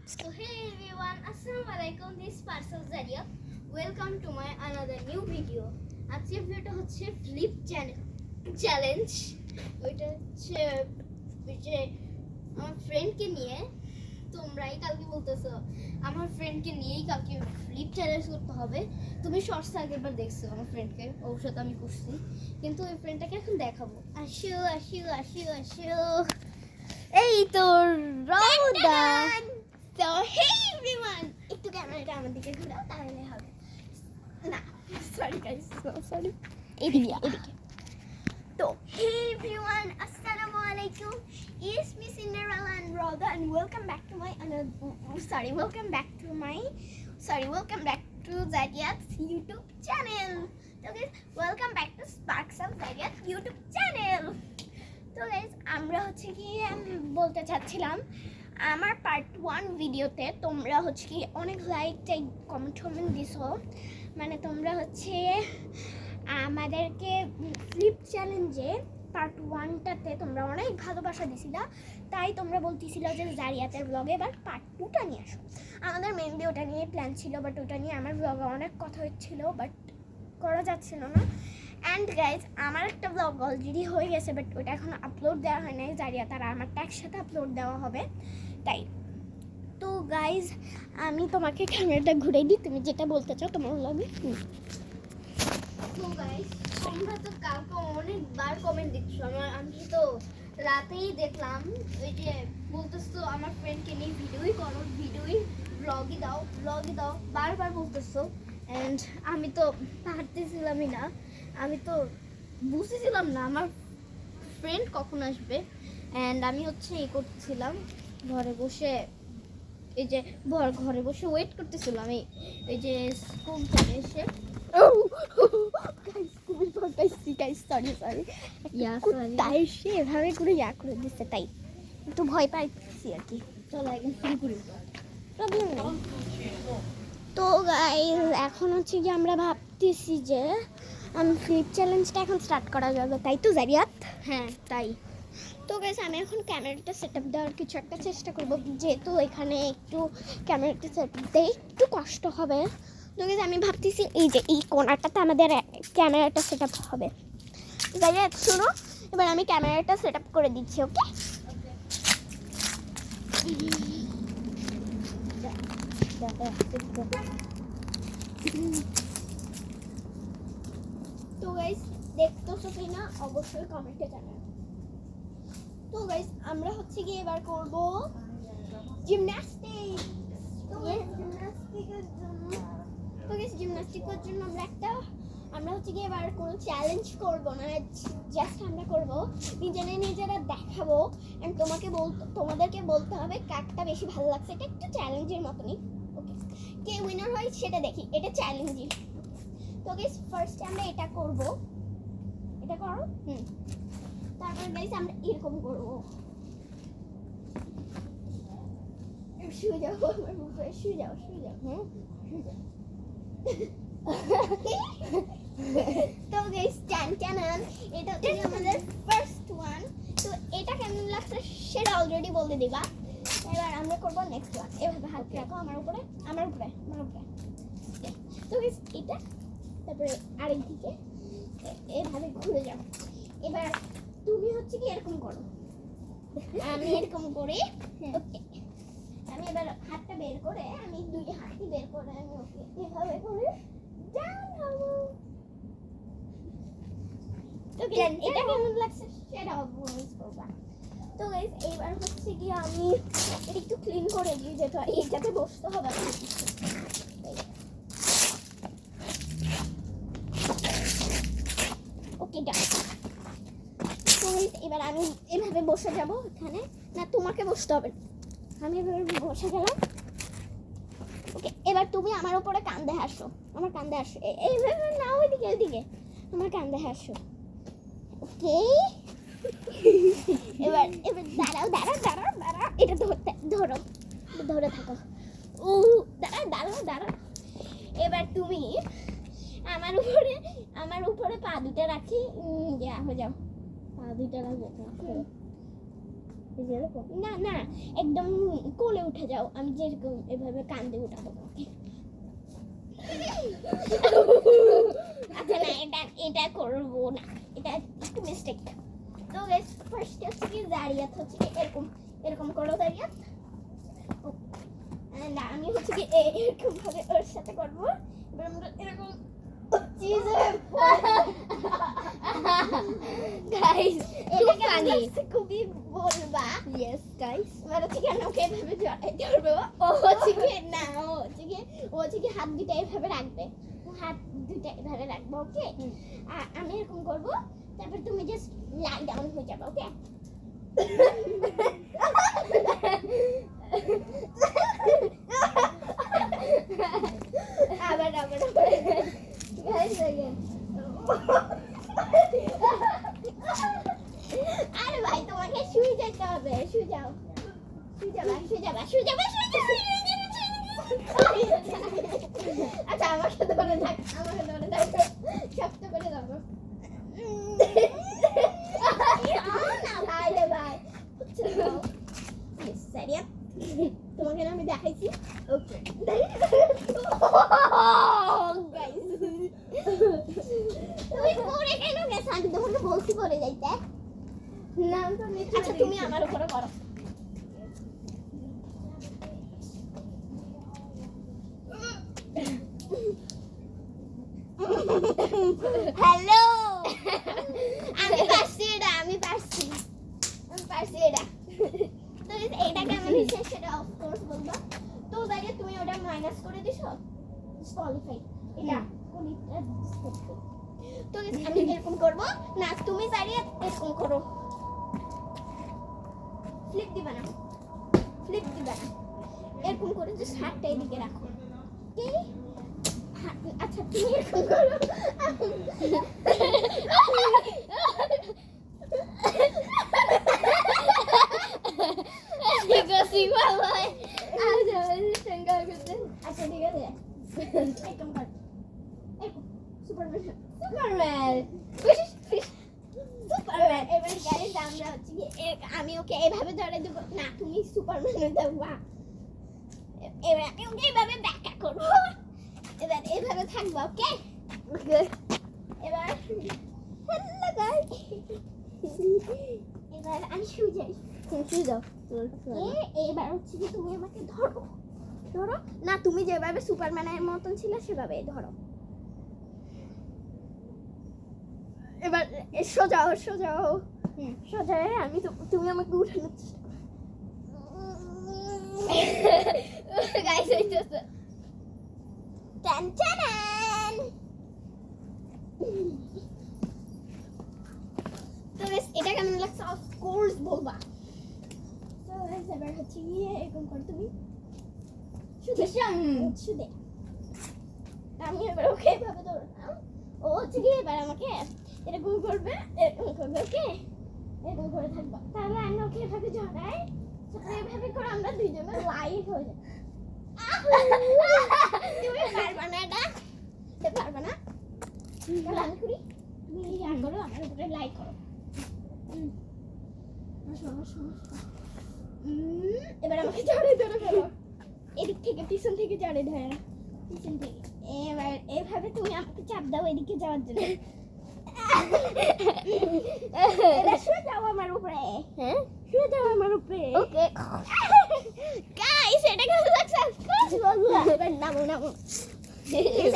So hey everyone, Assalamualaikum. This Parcel Zaria. Welcome to my another new video. আজকের ভিডিওটা হচ্ছে flip challenge. ওইটা হচ্ছে যে আমার ফ্রেন্ডকে নিয়ে, তোমরাই কালকে বলতেছো আমার ফ্রেন্ডকে নিয়েই কালকে ফ্লিপ চ্যালেঞ্জ করতে হবে। তুমি শর্টস আগেরবার দেখছো আমার ফ্রেন্ডকে, অবশ্যই আমি করছি, কিন্তু ওই ফ্রেন্ডটাকে এখন দেখাবো। আসো আসো আসো আসো, এই তো রওদা। So hey everyone, একটু ক্যামেরাটা আমার দিকে ঘোরাও তাহলে হবে। না সরি গাইস, সরি, এদিকে এদিকে। তো hey everyone, assalamu alaikum. It's me Cinderella and Rhoda and welcome back to Zariat's YouTube channel. So guys, welcome back to Sparks of Zariat's YouTube channel. তো গাইস আমরা হচ্ছে কি বলতে চাচ্ছিলাম, আমার পার্ট 1 ভিডিওতে তোমরা হচ্ছে কি অনেক লাইক কমেন্ট দিছো, মানে তোমরা হচ্ছে আমাদেরকে ফ্লিপ চ্যালেঞ্জে পার্ট 1টাতে তোমরা অনেক ভালোবাসা দিছিলা, তাই তোমরা বলতেছিলা যে জারিয়াতের ব্লগে এবার পার্ট 2টা নিয়ে আসো। আমাদের মেইনলি ওটা নিয়ে প্ল্যান ছিল, বাট ওটা নিয়ে আমার ব্লগে অনেক কথা হচ্ছিল, বাট করা যাচ্ছিল না। অ্যান্ড গাইজ আমার একটা ব্লগ অলরেডি হয়ে গেছে, বাট ওটা এখন আপলোড দেওয়া হয় নাই, জারিয়াত আর আমারটা একসাথে আপলোড দেওয়া হবে তাই। তো গাইজ আমি তোমাকে ক্যামেরাটা ঘুরে দিই, তুমি যেটা বলতে চাও তোমার ব্লগে। তো গাইজ তোমরা তো কালকে অনেকবার কমেন্ট দিচ্ছ, আমি তো রাতেই দেখলাম ওই যে বলতেছো আমার ফ্রেন্ডকে নিয়ে ভিডিওই করো, ব্লগই দাও বারবার বলতেছো। অ্যান্ড আমি তো পারতেছিলামই না, আমি তো বুঝতেছিলাম না আমার ফ্রেন্ড কখন আসবে। অ্যান্ড আমি হচ্ছে এই করতেছিলাম ঘরে বসে, এই যে ঘরে বসে ওয়েট করতেছিলাম এই যে স্কুল থেকে এসে। তাই সে এভাবে করে করে দিচ্ছে, তাই একটু ভয় পাইছি আর কি। চলো একদম শুরু করি, প্রবলেম নেই। তো গাইস এখন হচ্ছে কি আমরা ভাবতেছি যে ফ্লিপ চ্যালেঞ্জটা এখন স্টার্ট করা যাবে, তাই তো জারিয়াত? হ্যাঁ তাই। তো গাইস আমি এখন ক্যামেরাটা সেট আপ দেওয়ার কিছু একটা চেষ্টা করবো, যেহেতু এখানে একটু ক্যামেরাটা সেট আপ দিয়ে একটু কষ্ট হবে। তো গাইস আমি ভাবতেছি এই যে এই কোণাটাতে আমাদের ক্যামেরাটা সেট আপ হবে। জারিয়াত শোনো, এবার আমি ক্যামেরাটা সেট আপ করে দিচ্ছি, ওকে? তো গাইস দেখতেছো কিনা অবশ্যই কমেন্টে জানাও। তো গাইস আমরা হচ্ছে কি এবার করব জিমন্যাস্টিক। তো জিমন্যাস্টিকের জন্য আমরা হচ্ছে কি এবার কোনো চ্যালেঞ্জ করব না, জাস্ট আমরা করব নিজেরা দেখাবো, এন্ড তোমাদেরকে বলতে হবে কারটা বেশি ভালো লাগছে। এটা একটু চ্যালেঞ্জের মতনই, ওকে? কে উইনার হয় সেটা দেখি, এটা চ্যালেঞ্জই। তো গাইস ফার্স্ট আমরা এটা করব, এটা করো। তারপর গাইস আমরা এরকম করব, শুয়ে যাও আমার উপরে, শুয়ে যাও। শুয়ে যাও। তো গাইস টান এটা হচ্ছে আমাদের ফার্স্ট ওয়ান। তো এটা কেমন লাগছে সেটা অলরেডি বলে দিবা। এবার আমরা করব নেক্সট ওয়ান। এভাবে হাত রাখো আমার উপরে। তো গাইস এটা, তারপরে আরেক দিকে এভাবে ঘুরে যাও। এবার তুমি হচ্ছে কি এরকম করো, আমি এরকম করি, ওকে? আমি এবার হাতটা বের করে, আমি দুই হাতই বের করে আমি ওকে এভাবে করে ডাউন হব। তো এটা কেমন লাগছে সেটা অবশ্যই করবা। তো গাইস এইবার হচ্ছে কি আমি এটা একটু ক্লিন করে দিই, যেটা এইটাতে বসতে হবে। ওকে ডান। তো এবার আমি এভাবে বসে যাব এখানে, না তোমাকে বসতে হবে, আমি এভাবে বসে গেলাম, ওকে? এবার তুমি আমার উপরে কাঁধে হাসো, আমার কাঁধে হাসো, এইভাবে না ওইদিকে আমার কাঁধে হাসো, ওকে? এবার দাঁড়াও, এটা ধরে থাকো। দাঁড়াও। এবার তুমি আমার উপরে পা দুটো রাখি, যাও পা দুটো রাখবো। যেরকম না না একদম কোলে উঠে যাও, আমি যেরকম এভাবে কান্দে উঠাবো তোমাকে। আচ্ছা না, এটা করবো না, এটা একটু মিস্টেক। তো গাইস ফার্স্ট হচ্ছে কি দাঁড়িয়াত হচ্ছে কি এরকম এরকম করো দাঁড়িয়াত। না আমি হচ্ছে কি এরকম ভাবে ওর সাথে করবো। এবার আমরা এরকম গাইস এটা কেমন খুবই বলবা। ইয়েস গাইস এবার হচ্ছে কি আমি ওকে এভাবে জড়াই ধরবো, ও হচ্ছে কি না ও হচ্ছে কি হাত দুটো এভাবে রাখবে, হাত দুটো এভাবে রাখবো, ওকে। আমি এরকম করবো, তারপর তুমি জাস্ট লাই ডাউন হয়ে যাবে, ওকে। আবার আবার আরে ভাই তোমাকে শুয়ে যেতে হবে, শুয়ে যাও, শুয়ে যাবা শুয়ে যাবা শুয়ে যাবা শুয়ে যাবা। আচ্ছা আমাকে ধরে থাক, আমাকে ধরে থাক, শক্ত করে ধরো। না ভাই রে ভাই, সারিয়া তোমাকে আমি দেখাইছি, ওকে। তুমি পরে কেন গেছো? আমি তোমাকে বলছি পরে যাইতে। না তো আচ্ছা তুমি আমার উপরে করো। হ্যালো, আমি পারছি এটা, আমি পারছি এটা। তো এটা কেমন হয়েছে সেটা অফকোর্স বলবা। তো দাঁড়িয়ে তুমি ওটা মাইনাস করে দিছো, ডিসকোয়ালিফাই এটা কোনটা ডিসকোয়ালিফাই। তো আমি এরকম করব না, তুমি দাঁড়িয়ে এরকম করো, ফ্লিপ দিবা না, ফ্লিপ দিবা না, এরকম করে যে হাতটা এদিকে রাখো, ওকে। আচ্ছা তুমি এরকম করো। ঠিক আছে বাবাই আচ্ছা ঠিক আছে, এরকম কর, এরকম সুপারম্যান সুপারম্যান। এবার গাড়ির আমরা হচ্ছে কি আমি ওকে এইভাবে ধরে দেবো না, তুমি সুপারম্যান দেবা। এবার আমি ওকে এইভাবে ব্যাখ্যা করবো, এবার এইভাবে থাকবো, ওকে। এবার হ্যালো গাইস, এবার আমি শুয়ে যাই। খুশি দাও এবার হচ্ছে কি তুমি আমাকে ধরো, ধরো না, তুমি যেভাবে সুপারম্যানের মতন ছিল সেভাবে ধরো। এবার সোজাও সোজাও সোজা, আমি তুমি আমাকে উঠানোর চেষ্টা গাইস হইতেছে টান টান। তো এটা কেমন লাগছে অফকোর্স বলবা। তো এবার হচ্ছে গিয়ে এরকম কর তুমি, শুধু শুধু আমি এবার ওকে এভাবে ধরলাম, ও হচ্ছে গিয়ে এবার আমাকে এরকম করবে, এরকম করবে, ওকে। এরকম করে থাকবো, তাহলে আমি ওকে এভাবে জড়াই, তারপরে এভাবে করে আমরা দুইজনে লাইভ হয়ে যাই। তুমি পারবা না এটা পারবা না, তাহলে আমি করি, তুমি ইয়া করো, আমার উপরে লাইক করো। এবার আমাকে জড়ে ধরে ফেলো, এদিক থেকে পিছন থেকে জড়ে ধরে, পিছন থেকে। এবার এভাবে তুমি আমাকে চাপ দাও এদিকে যাওয়ার জন্য। এবার শুয়ে যাও আমার উপরে, হ্যাঁ শুয়ে যাও আমার উপরে, ওকে গাইস এটা কেমন লাগছে অফকোর্স বলবা। এবার নামো নামো,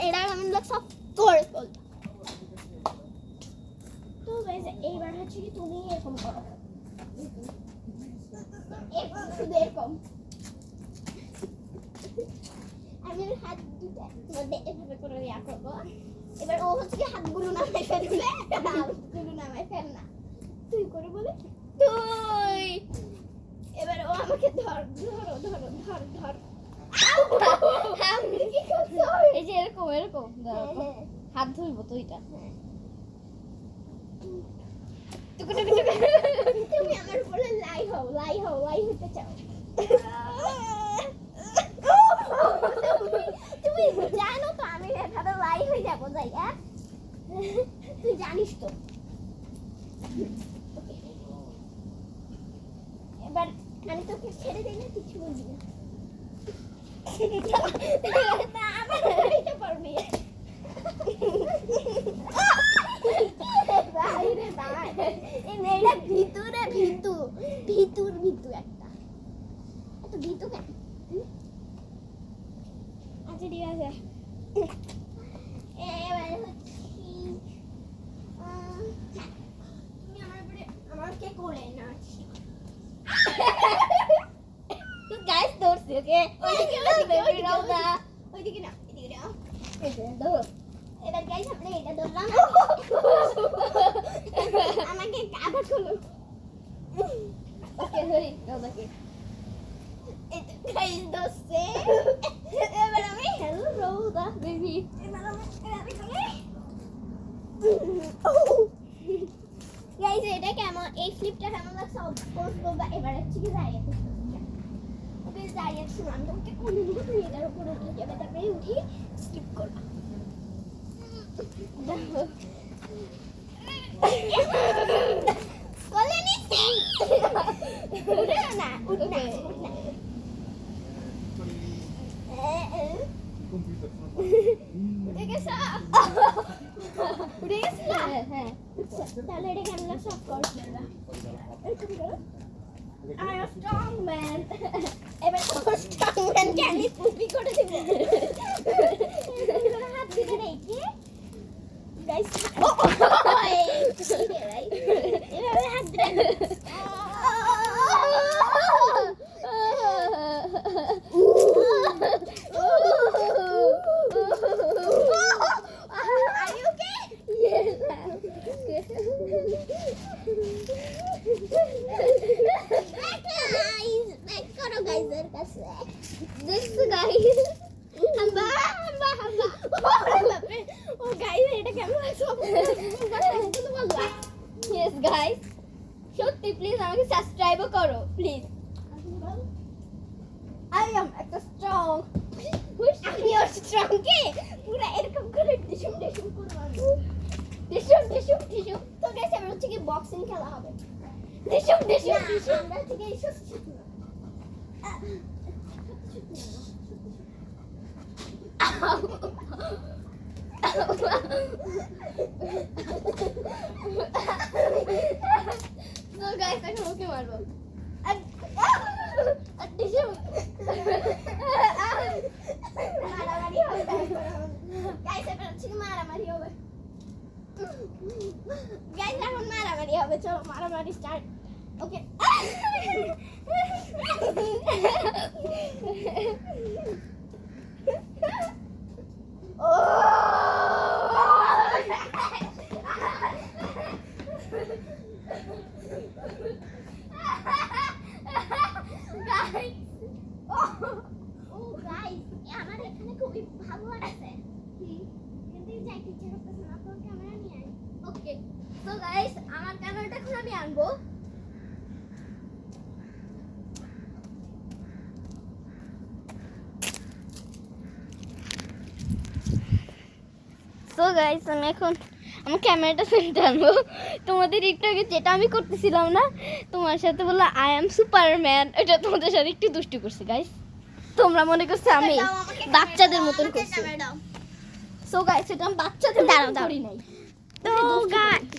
এটা কেমন লাগছে অফকোর্স বলবা। তো গাইস এইবার হচ্ছে কি তুমি এরকম করো, এরকম শুধু এরকম। আমি হাত দুটো মধ্যে এভাবে করে ইয়া করবো। এবার ও হচ্ছে কি হাতগুলো নামায় ফেলবে, হাতগুলো নামায় ফেল না, তুই করে বলে তুই। এবার ও আমাকে ধর ধরো ধরো ধর ধর, আমি কি করছো? এই যে এরকম এরকম দাঁড়াও তো। হাত ধরবো তো এটা তুমি আমার উপরে লাই হও, লাই হও, লাই হতে চাও। তুমি জানো তো আমি এভাবে লাই হয়ে যাবো, জায়গা তুই জানিস তো। না আবার এটা পারবি বাইরে বাইরে এই মেয়েটা ভিতরে ভিতর একটা এত ভিতু কেন আচ্ছা ঠিক আছে এবারে হচ্ছে তুমি আমার উপরে আমাকে কোলে না তো গাইস ধরছি ওকে ওইদিকে না এদিকে না এই যে ধরো এবার গাইস আমরা এটা ধরলাম আমাকে আবার খুলো ওকে ধরি রোদাকে এটা গাইস ধরছে এবার আমি হ্যালো রোদা বেবি এবার আমি খুলি গাইস এটা কেমন এই ফ্লিপটা কেমন লাগছে অফকোর্স বলবা এবার হচ্ছে কি দাঁড়িয়ে ওকে দাঁড়িয়ে শুনো আমি তোমাকে কোলে নিয়ে তুমি এটার উপরে উঠে যাবে তারপরে উঠি স্কিপ করবা কোলে নিচ্ছি উঠে না উঠে না উঠে গেছে উঠে গেছে না হ্যাঁ হ্যাঁ তাহলে এটা কেমন লাগছে অফকোর্স বলবা এরকম করো I am a strong man. এবার strong man কে আমি পুপি করে দিব হাত দিকে রেখে গাইস এভাবে হাত দিকে Are you okay? Yes. Back করো guys এর কাছে This guys. হাম্বা ও গাইস এটা কেমন লাগছে তুমি বলবা Yes guys. সত্যি প্লিজ আমাকে সাবস্ক্রাইবও করো প্লিজ I am একটা স্ট্রং আমি ওর স্ট্রং কে পুরো এরকম করে ডিসুম করব টিস্যু তো গাইস এবার হচ্ছে কি বক্সিং খেলা হবে টিস্যু আমরা থেকে এসব So guys এখন ওকে মারবো টিস্যু মারামারি হবে গাইস এবার হচ্ছে কি মারামারি হবে গাইস এখন মারামারি হবে চলো মারামারি স্টার্ট ওকে আমার এখানে খুবই ভালো লাগছে কিন্তু যাই কিছু করতেছ না তো ক্যামেরা নিয়ে আয় ওকে সো গাইস আমার ক্যামেরাটা এখন আমি আনবো সো গাইস আমি এখন আমার ক্যামেরাটা ফেলতে আনবো তোমাদের একটু আগে যেটা আমি করতেছিলাম না তোমার সাথে বললো আই এম সুপারম্যান এটা তোমাদের সাথে একটু দুষ্টু করছি গাইস তোমরা মনে করছো আমি বাচ্চাদের মতন করছি ক্যামেরা দাও সো গাইস এটা আমি বাচ্চাদের দাঁড়াও, মতন দাঁড়াও। করি নাই তো